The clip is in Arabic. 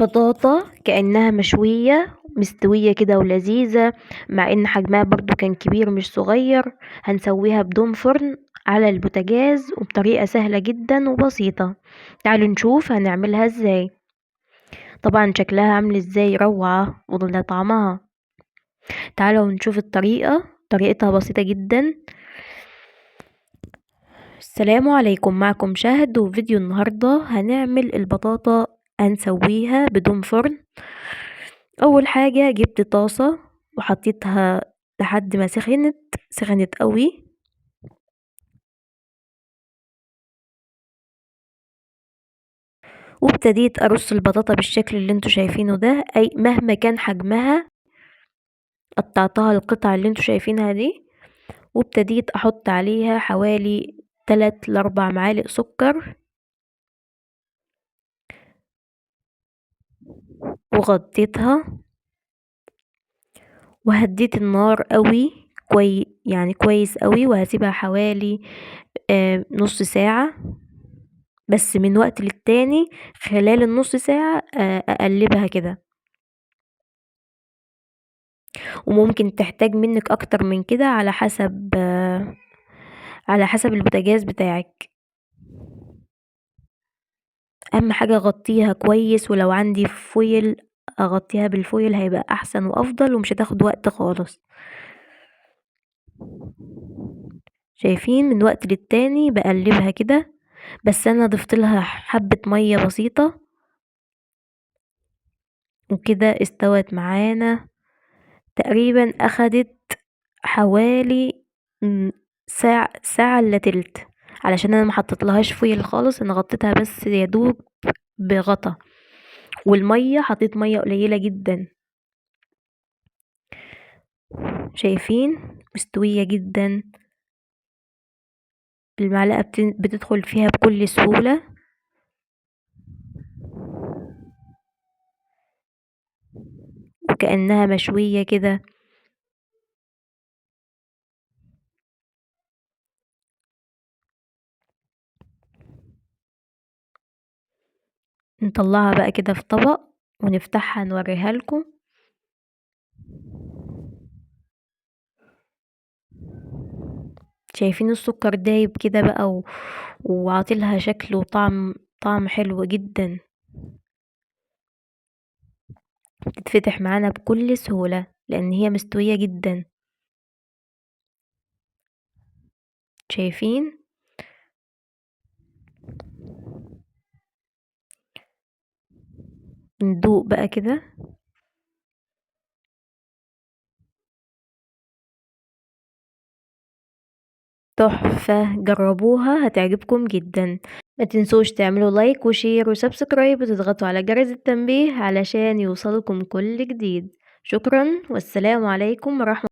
بطاطا كأنها مشوية مستوية كده ولذيذة، مع ان حجمها برضو كان كبير مش صغير. هنسويها بدون فرن على البوتاجاز وبطريقة سهلة جدا وبسيطة. تعالوا نشوف هنعملها ازاي. طبعا شكلها عامل ازاي روعة ولا طعمها. تعالوا نشوف طريقتها بسيطة جدا. السلام عليكم، معكم شاهد وفيديو النهاردة هنعمل البطاطا. هنسويها بدون فرن. اول حاجة جبت طاسة وحطيتها لحد ما سخنت قوي. وابتديت ارص البطاطا بالشكل اللي انتوا شايفينه ده، اي مهما كان حجمها قطعتها القطع اللي انتوا شايفينها دي. وابتديت احط عليها حوالي 3 ل4 معالق سكر، وغطيتها وهديت النار قوي يعني كويس قوي، وهسيبها حوالي نص ساعة. بس من وقت للتاني خلال النص ساعة اقلبها كده. وممكن تحتاج منك اكتر من كده على حسب البوتاجاز بتاعك. اهم حاجة اغطيها كويس، ولو عندي فويل اغطيها بالفويل هيبقى احسن وافضل ومش هتاخد وقت خالص. شايفين من وقت للتاني بقلبها كده. بس انا ضفت لها حبة مية بسيطة وكده استوت معانا. تقريبا اخدت حوالي ساعة الا تلت، علشان انا ما حطيتلهاش فويل خالص، انا غطيتها بس يا دوب بغطا. والمية حطيت مية قليلة جدا. شايفين مستوية جدا. المعلقة بتدخل فيها بكل سهولة. وكأنها مشوية كده. نطلعها بقى كده في طبق ونفتحها نوريها لكم. شايفين السكر دايب كده بقى وعاطلها شكل طعم حلو جدا. بتتفتح معانا بكل سهولة لان هي مستوية جدا. شايفين. ندوق بقى كده. تحفة، جربوها هتعجبكم جدا. ما تنسوش تعملوا لايك وشير وسبسكرايب وتضغطوا على جرس التنبيه علشان يوصلكم كل جديد. شكرا والسلام عليكم ورحمة